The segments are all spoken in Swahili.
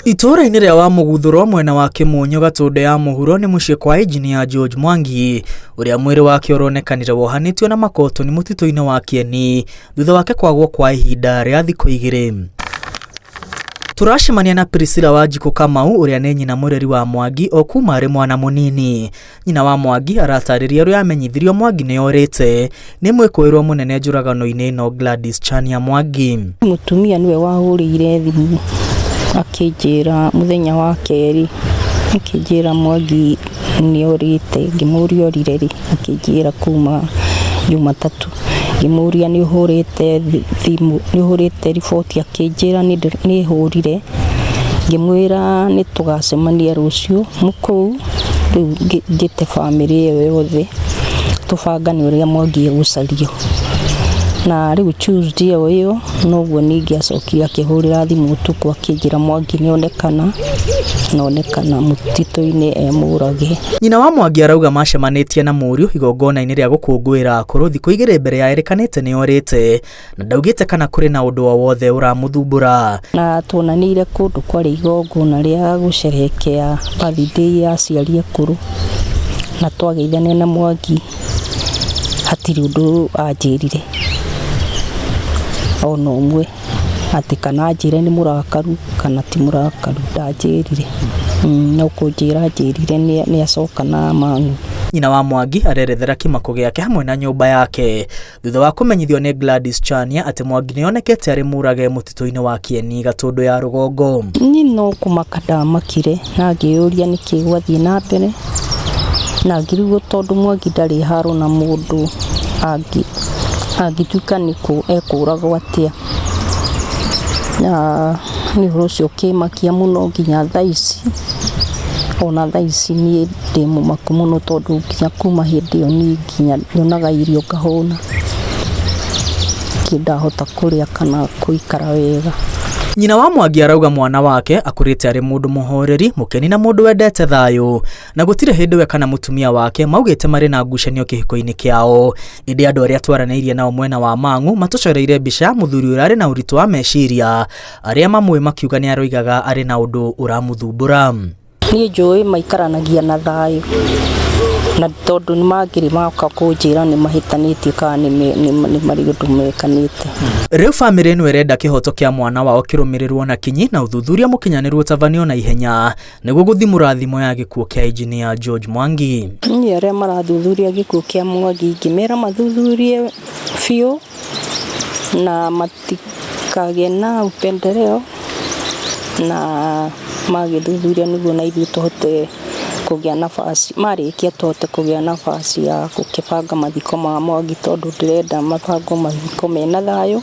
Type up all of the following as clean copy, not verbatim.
Itura-inĩ rĩa Wamuguthuro mwena wa Kimunyu Gatundu ya mũhuro nĩ muciĩ kwa Engineer George Mwangi ũrĩa mwĩrĩ wake ũronekanire wohanĩtio na makotoni mũtitũ-inĩ wa Kieni thutha wake kwagwo kwa ihinda rĩa thikũ 2. Turacemania na Priscilla Wanjiku Kamau ũrĩa nĩ nyina mũreri wa Mwangi o kuma arĩ mwana mũnini. Nyina wa Mwangi aratarĩria ũrĩa amenyithirio Mwangi nĩ orĩte nĩ mwĩkũĩrwo mũnene njũragano-inĩ ĩno Gladys Chania Mwangi. Mũtumia niwe wahũrĩire thimũ akĩnjĩra mũthenya wa kerĩ, akĩnjĩra Mwangi nĩ orĩte, ngĩmũria orire rĩ, akĩnjĩra kuma Jumatatu. Ngĩmũria nĩ ũhũrĩte thimũ, nĩ ũhũrĩte riboti, akĩnjĩra nĩ hũrire. Ngĩmwĩra nĩ tũgacemania rũciũ mũkũu, rĩu ngĩte famĩlĩ ĩyo yothe tũbangane ũrĩa Mwangi egũcario. Na rĩu Tuesday ĩyo noguo ningĩ acokire akĩhũrĩra thimũ ũtukũ akĩnjĩra Mwangi nĩ onekana mũtitũ-inĩ mũrage. Nyina wa Mwangi arauga macemanĩtie na mũriũ igongona-inĩ rĩa gũkũngũĩra akũrũ thikũ 2 mbere ya erĩkanĩte nĩ orĩte na ndaugĩte kana kũrĩ na ũndũ o wothe ũramũthumbũra. Na tuonanĩire kũndũ kwarĩ igongona rĩa gũcerehekea birthday ya aciari akũrũ na twageithania na Mwangi, hatirĩ ũndũ anjĩrire ona ũmwe atĩ kana njĩre nĩ mũrakaru kana ti mũrakaru, ndanjĩrire. No kũnjĩra njĩrire nĩ acoka na mang'u. Nyina wa Mwangi arerethera kĩmako gĩake hamwe na nyũmba yake thutha wa kũmenyithio nĩ Gladys Chania atĩ Mwangi nĩ onekete arĩ mũrage mũtitũ-inĩ wa Kieni Gatundu ya rũgongo. Niĩ no kũmaka ndamakire na ngĩũria nĩkĩ gwathiĩ na mbere, na ngĩrigwo tondũ Mwangi ndarĩ haro na mũndũ angĩtuĩka nĩkũ ekũragwo atĩa. Na nĩ ũhoro ũcio ũkĩmakia mũno nginya thaa ici. Ona thaa ici niĩ ndĩ mũmaku mũno tondũ nginya kuma hĩndĩ ĩyo niĩ nginya nyonaga irio ngahũna, ndahota kũrĩa kana kũikara wega. Nyina wa Mwangi arauga mwana wake akũrĩte arĩ mũndũ mũhoreri, mũkeni na mũndũ wendete thayũ, na gũtirĩ hĩndĩ we kana mũtumia wake maugĩte marĩ na ngucanio kĩhiko-inĩ kĩao. Ĩndĩ andũ arĩa twaranĩirie nao mwena wa Mang'u matũcoreire mbica ya mũthuri ũrĩa arĩ na ũritũ wa meciria, arĩa mamwe makiuga nĩ aroigaga arĩ na ũndũ ũramũthumbũra. Niĩ njũĩ maikaranagia na thayũ, na tondũ nĩ mangĩrĩ moka kũnjĩra nĩ mahĩtanĩtie kana nĩ marĩ ũndũ mekanĩte. Rĩu famĩlĩ ĩno ĩrenda kĩhoto kĩa mwana wao kĩrũmĩrĩrwo na kinyi na ũthuthuria mũkinyanĩru ũtabanio na ihenya nĩguo gũthimũra thimo ya gĩkuũ kĩa Engineer George Mwangi. Niĩ arĩa marathuthuria gĩkuũ kĩa Mwangi ngĩmera mathuthurie biũ na matikagĩe na upendeleo, na magĩthuthuria nĩguo na ithuĩ tũhote kũgĩa nafasi, marĩkia tũhote kũgĩa nafasi ya gũkĩbanga mathiko ma Mwangi tondũ ndĩrenda mabangwo mathiko mena thayũ.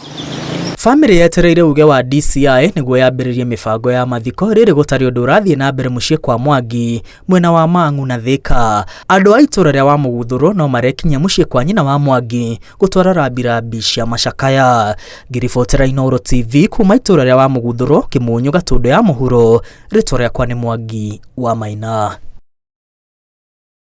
Famĩlĩ yetereire uge wa DCI nĩguo yambĩrĩrie mĩbango ya mathiko rĩrĩ gũtarĩ ũndũ ũrathiĩ na mbere mũciĩ kwa Mwangi mwena wa Mang'u na Thika. Andũ a itũra rĩa Wamuguthuro no marekinya mũciĩ kwa nyina wa Mwangi gũtwara rambirambi cia macakaya. Ngĩribotera Inooro TV kuma itũra rĩa Wamuguthuro, Kimunyu Gatundu ya mũhuro, rĩtwa rĩakwa nĩ Mwangi wa Maina.